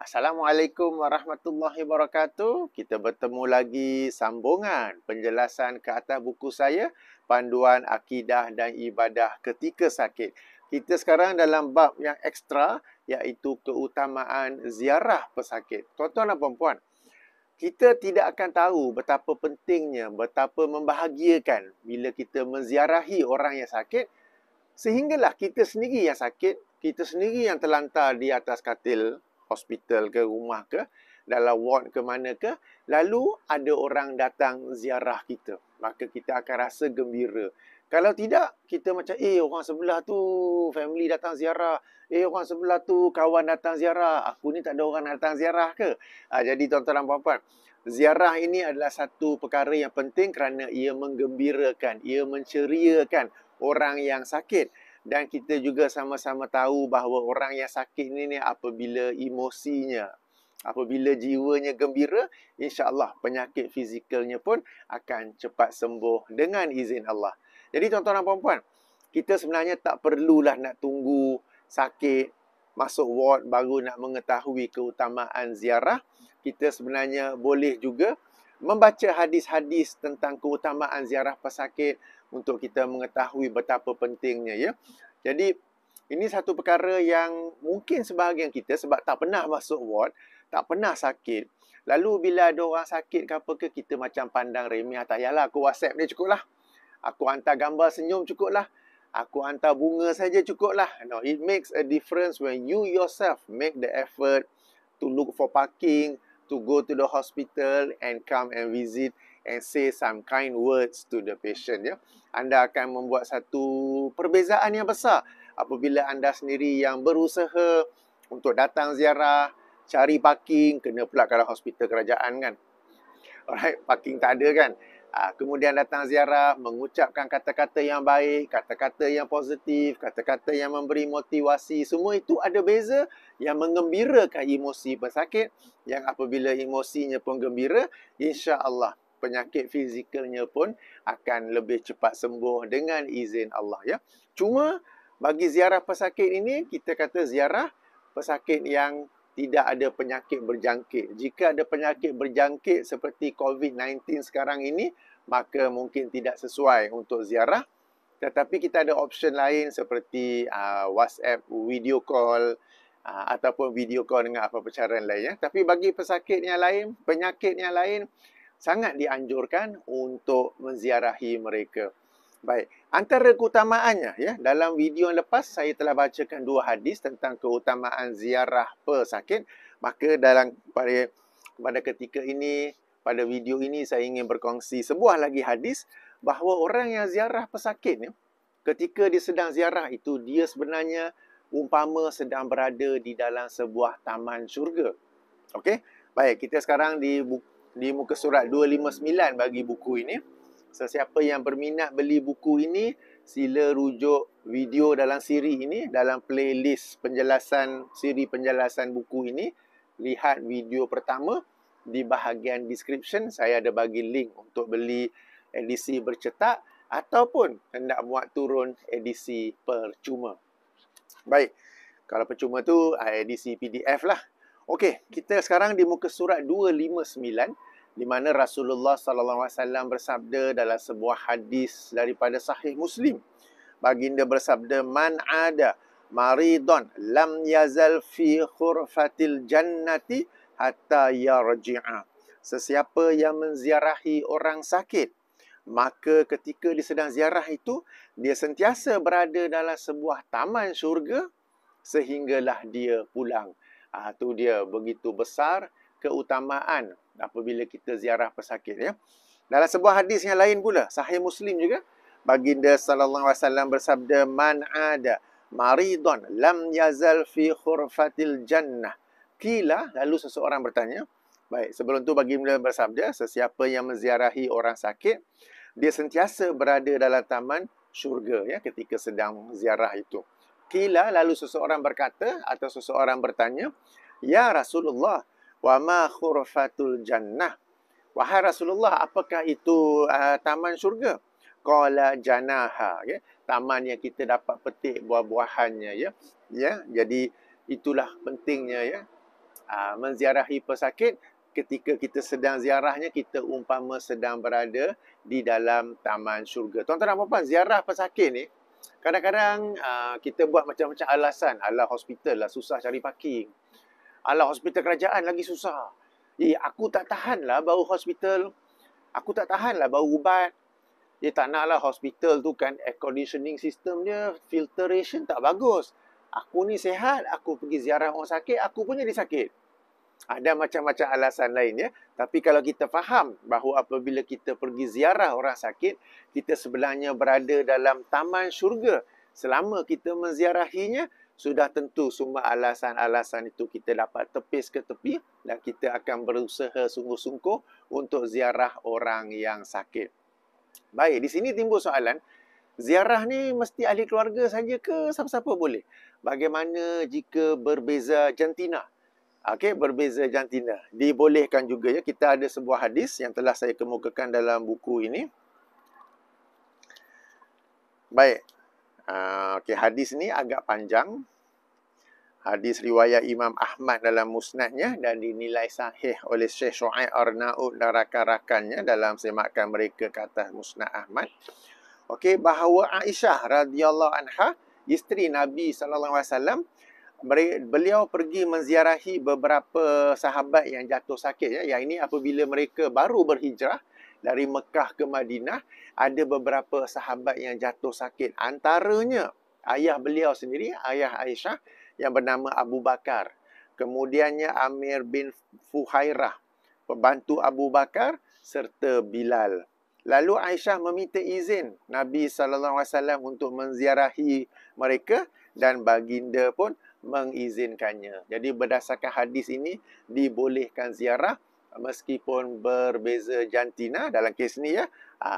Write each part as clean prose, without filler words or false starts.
Assalamualaikum warahmatullahi wabarakatuh. Kita bertemu lagi sambungan penjelasan ke atas buku saya, Panduan Akidah dan Ibadah Ketika Sakit. Kita sekarang dalam bab yang ekstra, iaitu keutamaan ziarah pesakit. Tuan-tuan dan puan-puan, kita tidak akan tahu betapa pentingnya, betapa membahagiakan bila kita menziarahi orang yang sakit, sehinggalah kita sendiri yang sakit, kita sendiri yang terlantar di atas katil hospital ke rumah ke, dalam ward ke mana ke, lalu ada orang datang ziarah kita. Maka kita akan rasa gembira. Kalau tidak, kita macam, orang sebelah tu family datang ziarah. Orang sebelah tu kawan datang ziarah. Aku ni tak ada orang datang ziarah ke? Jadi tuan-tuan dan puan-puan, ziarah ini adalah satu perkara yang penting kerana ia menggembirakan, ia menceriakan orang yang sakit. Dan kita juga sama-sama tahu bahawa orang yang sakit ni apabila emosinya, apabila jiwanya gembira, insya-Allah penyakit fizikalnya pun akan cepat sembuh dengan izin Allah. Jadi tuan-tuan dan puan-puan, kita sebenarnya tak perlulah nak tunggu sakit, masuk ward baru nak mengetahui keutamaan ziarah. Kita sebenarnya boleh juga membaca hadis-hadis tentang keutamaan ziarah pesakit untuk kita mengetahui betapa pentingnya, ya. Jadi ini satu perkara yang mungkin sebahagian kita sebab tak pernah masuk ward, tak pernah sakit. Lalu bila ada orang sakit ke apa ke, kita macam pandang remeh, tak yalah aku WhatsApp dia cukuplah. Aku hantar gambar senyum cukuplah. Aku hantar bunga saja cukuplah. No, it makes a difference when you yourself make the effort to look for parking, to go to the hospital and come and visit and say some kind words to the patient, ya. Anda akan membuat satu perbezaan yang besar apabila anda sendiri yang berusaha untuk datang ziarah, cari parking, kena pula kalau hospital kerajaan kan. Alright, parking tak ada kan. Kemudian datang ziarah, mengucapkan kata-kata yang baik, kata-kata yang positif, kata-kata yang memberi motivasi. Semua itu ada beza yang mengembirakan emosi pesakit, yang apabila emosinya pun gembira, insya-Allah penyakit fizikalnya pun akan lebih cepat sembuh dengan izin Allah, ya. Cuma bagi ziarah pesakit ini, kita kata ziarah pesakit yang tidak ada penyakit berjangkit. Jika ada penyakit berjangkit seperti COVID-19 sekarang ini, maka mungkin tidak sesuai untuk ziarah. Tetapi kita ada option lain seperti WhatsApp, video call, ataupun video call dengan apa cara lain, ya. Tapi bagi pesakit yang lain, penyakit yang lain, sangat dianjurkan untuk menziarahi mereka. Baik, antara keutamaannya, ya, dalam video yang lepas saya telah bacakan dua hadis tentang keutamaan ziarah pesakit. Maka pada ketika ini, pada video ini saya ingin berkongsi sebuah lagi hadis bahawa orang yang ziarah pesakit ni, ketika dia sedang ziarah itu, dia sebenarnya umpama sedang berada di dalam sebuah taman syurga. Okey? Baik, kita sekarang di muka surat 259 bagi buku ini. Sesiapa yang berminat beli buku ini, sila rujuk video dalam siri ini, dalam playlist siri penjelasan buku ini. Lihat video pertama di bahagian description. Saya ada bagi link untuk beli edisi bercetak ataupun hendak buat turun edisi percuma. Baik, kalau percuma tu edisi PDF lah. Okey, kita sekarang di muka surat 259. Di mana Rasulullah SAW bersabda dalam sebuah hadis daripada Sahih Muslim. Baginda bersabda, "Man ada maridon lam yazal fi khurfatil jannati hatta yarji'a." Sesiapa yang menziarahi orang sakit, maka ketika dia sedang ziarah itu, dia sentiasa berada dalam sebuah taman syurga sehinggalah dia pulang. Itu dia, begitu besar keutamaan apabila kita ziarah pesakit, ya. Dalam sebuah hadis yang lain pula, Sahih Muslim juga, baginda sallallahu alaihi wasallam bersabda, "Man ada maridon lam yazal fi khurfatil jannah." Qila, lalu seseorang bertanya. Baik, sebelum tu baginda bersabda, sesiapa yang menziarahi orang sakit, dia sentiasa berada dalam taman syurga, ya, ketika sedang ziarah itu. Qila, lalu seseorang berkata atau seseorang bertanya, "Ya Rasulullah, wa ma khurfatul jannah?" Wahai Rasulullah, apakah itu taman syurga? Qala janaha, ya, taman yang kita dapat petik buah-buahannya, ya. Ya, jadi itulah pentingnya, ya. menziarahi pesakit. Ketika kita sedang ziarahnya, kita umpama sedang berada di dalam taman syurga. Tuan-tuan dan puan-puan, ziarah pesakit ni kadang-kadang kita buat macam-macam alasan. Alah, hospital lah susah cari parking. Alah, hospital kerajaan lagi susah. Aku tak tahan lah bau hospital. Aku tak tahan lah bau ubat. Tak naklah hospital tu kan air conditioning system dia, filtration tak bagus. Aku ni sihat, aku pergi ziarah orang sakit, aku pun jadi sakit. Ada macam-macam alasan lain ya. Tapi kalau kita faham bahawa apabila kita pergi ziarah orang sakit, kita sebenarnya berada dalam taman syurga. Selama kita menziarahinya, sudah tentu semua alasan-alasan itu kita dapat tepis ke tepi dan kita akan berusaha sungguh-sungguh untuk ziarah orang yang sakit. Baik, di sini timbul soalan, ziarah ni mesti ahli keluarga saja ke siapa-siapa boleh? Bagaimana jika berbeza jantina? Okey, berbeza jantina. Dibolehkan juga ya. Kita ada sebuah hadis yang telah saya kemukakan dalam buku ini. Baik. Okey, hadis ni agak panjang. Hadis riwayat Imam Ahmad dalam musnadnya dan dinilai sahih oleh Syekh Syuaib Arnaud dan rakan-rakannya dalam semakan mereka ke atas musnad Ahmad. Okey, bahawa Aisyah radhiyallahu anha, isteri Nabi sallallahu alaihi wasallam, beliau pergi menziarahi beberapa sahabat yang jatuh sakit ya. Yang ini apabila mereka baru berhijrah dari Mekah ke Madinah, ada beberapa sahabat yang jatuh sakit. Antaranya ayah beliau sendiri, ayah Aisyah yang bernama Abu Bakar. Kemudiannya Amir bin Fuhairah, pembantu Abu Bakar serta Bilal. Lalu Aisyah meminta izin Nabi sallallahu alaihi wasallam untuk menziarahi mereka dan baginda pun mengizinkannya. Jadi berdasarkan hadis ini dibolehkan ziarah meskipun berbeza jantina. Dalam kes ni ya,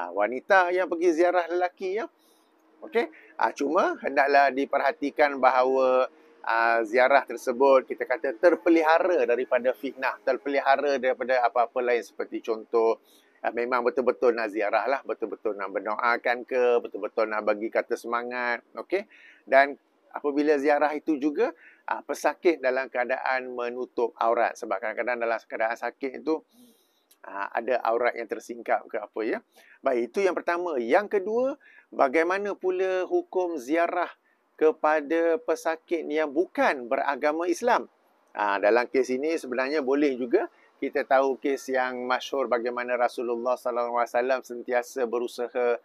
wanita yang pergi ziarah lelaki ya. Okey, cuma hendaklah diperhatikan bahawa ziarah tersebut kita kata terpelihara daripada fitnah, terpelihara daripada apa-apa lain seperti contoh memang betul-betul nak ziarah lah, betul-betul nak berdoakan ke, betul-betul nak bagi kata semangat. Okey, dan apabila ziarah itu juga pesakit dalam keadaan menutup aurat. Sebab kadang-kadang dalam keadaan sakit itu ada aurat yang tersingkap ke apa ya. Baik, itu yang pertama. Yang kedua, bagaimana pula hukum ziarah kepada pesakit yang bukan beragama Islam? Dalam kes ini sebenarnya boleh juga. Kita tahu kes yang masyhur bagaimana Rasulullah SAW sentiasa berusaha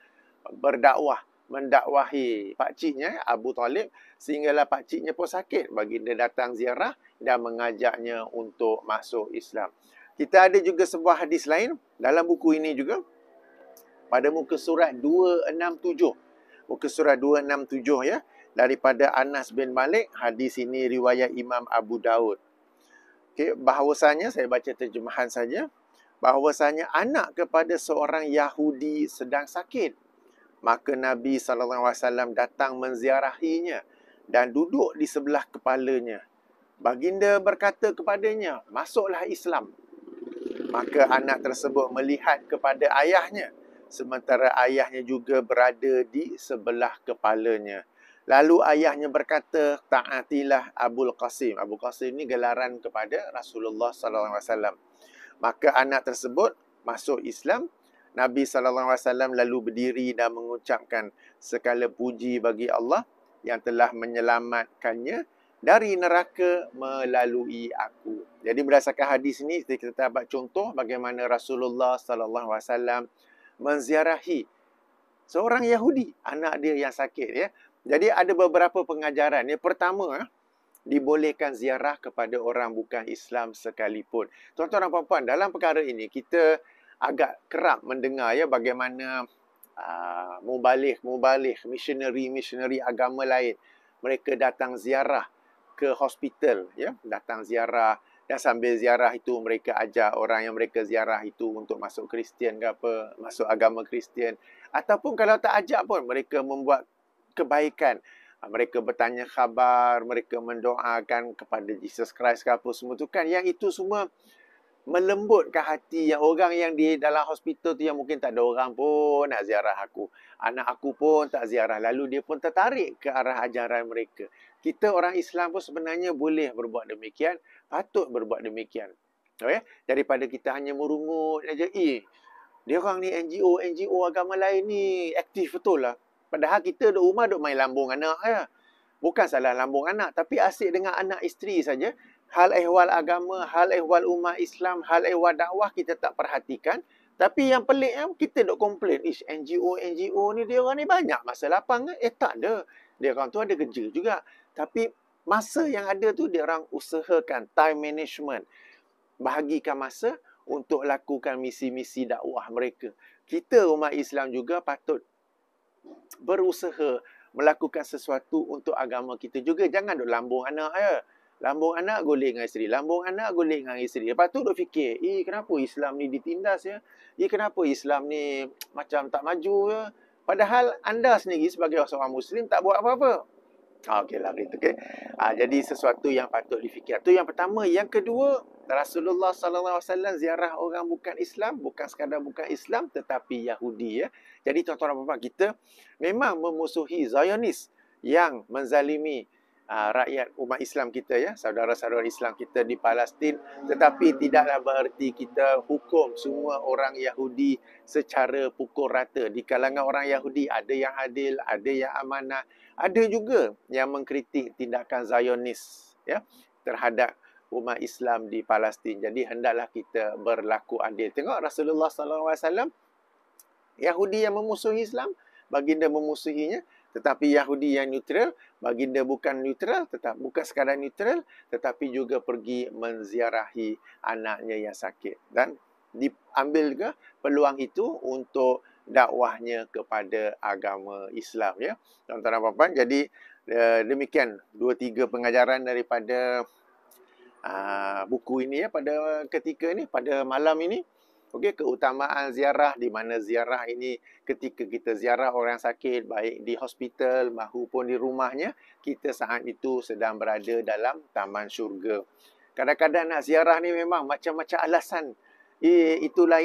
berdakwah, mendakwahi pakciknya Abu Talib sehinggalah pakciknya pun sakit. Baginda datang ziarah dan mengajaknya untuk masuk Islam. Kita ada juga sebuah hadis lain dalam buku ini juga pada muka surat 267. Muka surat 267 ya, daripada Anas bin Malik. Hadis ini riwayat Imam Abu Daud. Okey, bahawasanya saya baca terjemahan saja. Bahawasanya anak kepada seorang Yahudi sedang sakit. Maka Nabi SAW datang menziarahinya dan duduk di sebelah kepalanya. Baginda berkata kepadanya, masuklah Islam. Maka anak tersebut melihat kepada ayahnya, sementara ayahnya juga berada di sebelah kepalanya. Lalu ayahnya berkata, ta'atilah Abul Qasim. Abul Qasim ni gelaran kepada Rasulullah SAW. Maka anak tersebut masuk Islam. Nabi SAW lalu berdiri dan mengucapkan, segala puji bagi Allah yang telah menyelamatkannya dari neraka melalui aku. Jadi berdasarkan hadis ini kita dapat contoh bagaimana Rasulullah SAW menziarahi seorang Yahudi, anak dia yang sakit ya. Jadi ada beberapa pengajaran. Yang pertama, dibolehkan ziarah kepada orang bukan Islam sekalipun. Tuan-tuan dan puan-puan, dalam perkara ini kita agak kerap mendengar ya bagaimana mubalih, missionary agama lain, mereka datang ziarah ke hospital ya, datang ziarah dan sambil ziarah itu mereka ajak orang yang mereka ziarah itu untuk masuk Kristian ke apa, masuk agama Kristian, ataupun kalau tak ajak pun mereka membuat kebaikan. Mereka bertanya khabar, mereka mendoakan kepada Jesus Christ ke apa semua tu kan. Yang itu semua melembutkan hati yang orang yang di dalam hospital tu yang mungkin tak ada orang pun nak ziarah aku. Anak aku pun tak ziarah. Lalu dia pun tertarik ke arah ajaran mereka. Kita orang Islam pun sebenarnya boleh berbuat demikian. Patut berbuat demikian. Okay? Daripada kita hanya merungut aja, dia orang ni NGO agama lain ni aktif betul lah. Padahal kita duduk rumah duduk main lambung anak ya. Bukan salah lambung anak, tapi asyik dengan anak isteri saja. Hal ehwal agama, hal ehwal umat Islam, hal ehwal dakwah kita tak perhatikan. Tapi yang peliknya kita duk komplain, NGO ni dia orang ni banyak masa lapang ke? Tak ada. Dia orang tu ada kerja juga. Tapi masa yang ada tu dia orang usahakan time management. Bahagikan masa untuk lakukan misi-misi dakwah mereka. Kita umat Islam juga patut berusaha melakukan sesuatu untuk agama kita juga. Jangan duk lambung anak ya. Lambung anak golek dengan isteri. Lambung anak golek dengan isteri. Lepas tu duk fikir, kenapa Islam ni ditindas ya? Kenapa Islam ni macam tak maju ya? Padahal anda sendiri sebagai seorang Muslim tak buat apa-apa. Okeylah gitu. Okay. Jadi sesuatu yang patut difikir. Itu yang pertama. Yang kedua, Rasulullah SAW ziarah orang bukan Islam, bukan sekadar bukan Islam, tetapi Yahudi ya. Jadi tuan-tuan dan puan-puan, kita memang memusuhi Zionis yang menzalimi rakyat umat Islam kita ya, saudara-saudara Islam kita di Palestin, tetapi tidaklah bererti kita hukum semua orang Yahudi secara pukul rata. Di kalangan orang Yahudi ada yang adil, ada yang amanah, ada juga yang mengkritik tindakan Zionis ya terhadap umat Islam di Palestin. Jadi hendaklah kita berlaku adil. Tengok Rasulullah SAW, Yahudi yang memusuhi Islam, baginda memusuhinya. Tetapi Yahudi yang neutral, baginda bukan neutral, bukan sekadar neutral, tetapi juga pergi menziarahi anaknya yang sakit. Dan diambil juga peluang itu untuk dakwahnya kepada agama Islam ya. Tuan-tuan dan puan-puan, jadi demikian 2-3 pengajaran daripada buku ini ya pada ketika ini, pada malam ini. Okey, keutamaan ziarah, di mana ziarah ini ketika kita ziarah orang sakit baik di hospital maupun di rumahnya, kita saat itu sedang berada dalam taman syurga. Kadang-kadang nak ziarah ni memang macam-macam alasan. Itulah,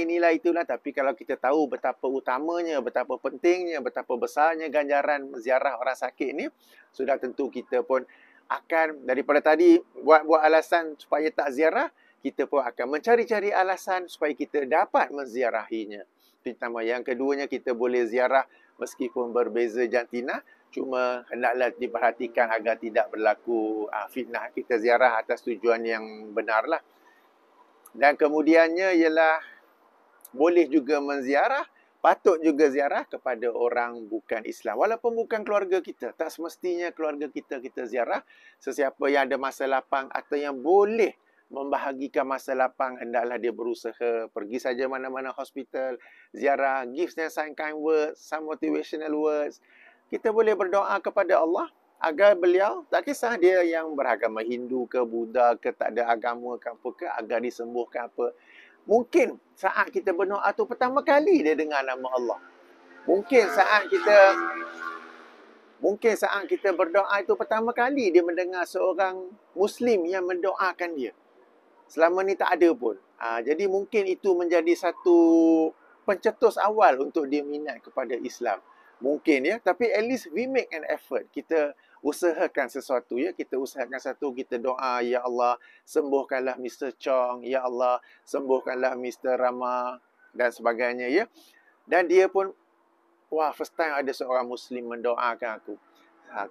tapi kalau kita tahu betapa utamanya, betapa pentingnya, betapa besarnya ganjaran ziarah orang sakit ni, sudah tentu kita pun akan, daripada tadi buat alasan supaya tak ziarah, kita pun akan mencari-cari alasan supaya kita dapat menziarahinya. Pertama, yang keduanya, kita boleh ziarah meskipun berbeza jantina, cuma hendaklah diperhatikan agar tidak berlaku fitnah. Kita ziarah atas tujuan yang benarlah. Dan kemudiannya ialah boleh juga menziarah, patut juga ziarah kepada orang bukan Islam. Walaupun bukan keluarga kita, tak semestinya keluarga kita ziarah. Sesiapa yang ada masa lapang atau yang boleh membahagikan masa lapang, hendaklah dia berusaha pergi saja mana-mana hospital, ziarah, give them some kind words, some motivational words. Kita boleh berdoa kepada Allah agar beliau, tak kisah dia yang beragama Hindu ke, Buddha ke, tak ada agama ke apa ke, agar disembuhkan apa. Mungkin saat kita berdoa tu pertama kali dia dengar nama Allah. Mungkin saat kita berdoa itu pertama kali dia mendengar seorang Muslim yang mendoakan dia. Selama ni tak ada pun. Jadi mungkin itu menjadi satu pencetus awal untuk dia minat kepada Islam. Mungkin ya, tapi at least we make an effort. Kita usahakan sesuatu ya, kita doa, ya Allah sembuhkanlah Mr. Chong, ya Allah sembuhkanlah Mr. Rama dan sebagainya ya. Dan dia pun, first time ada seorang Muslim mendoakan aku.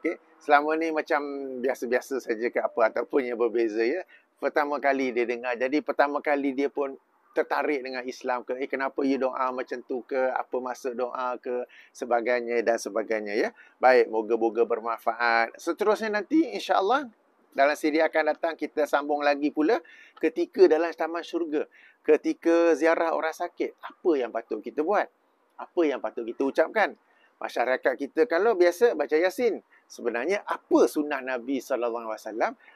Okay. Selama ni macam biasa-biasa saja ke apa, ataupun yang berbeza ya. Pertama kali dia dengar. Jadi pertama kali dia pun tertarik dengan Islam ke. Kenapa you doa macam tu ke? Apa maksud doa ke? Sebagainya dan sebagainya ya. Baik, moga-moga bermanfaat. Seterusnya nanti insya-Allah dalam siri akan datang kita sambung lagi pula ketika dalam taman syurga. Ketika ziarah orang sakit, apa yang patut kita buat? Apa yang patut kita ucapkan? Masyarakat kita kalau biasa baca Yasin. Sebenarnya apa sunnah Nabi SAW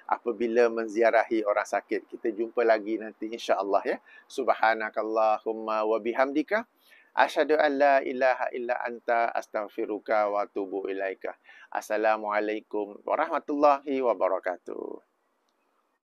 apabila menziarahi orang sakit? Kita jumpa lagi nanti insya-Allah ya. Subhanakallahumma wa bihamdika asyhadu an la ilaha illa anta astaghfiruka wa atubu ilaika. Assalamualaikum warahmatullahi wabarakatuh.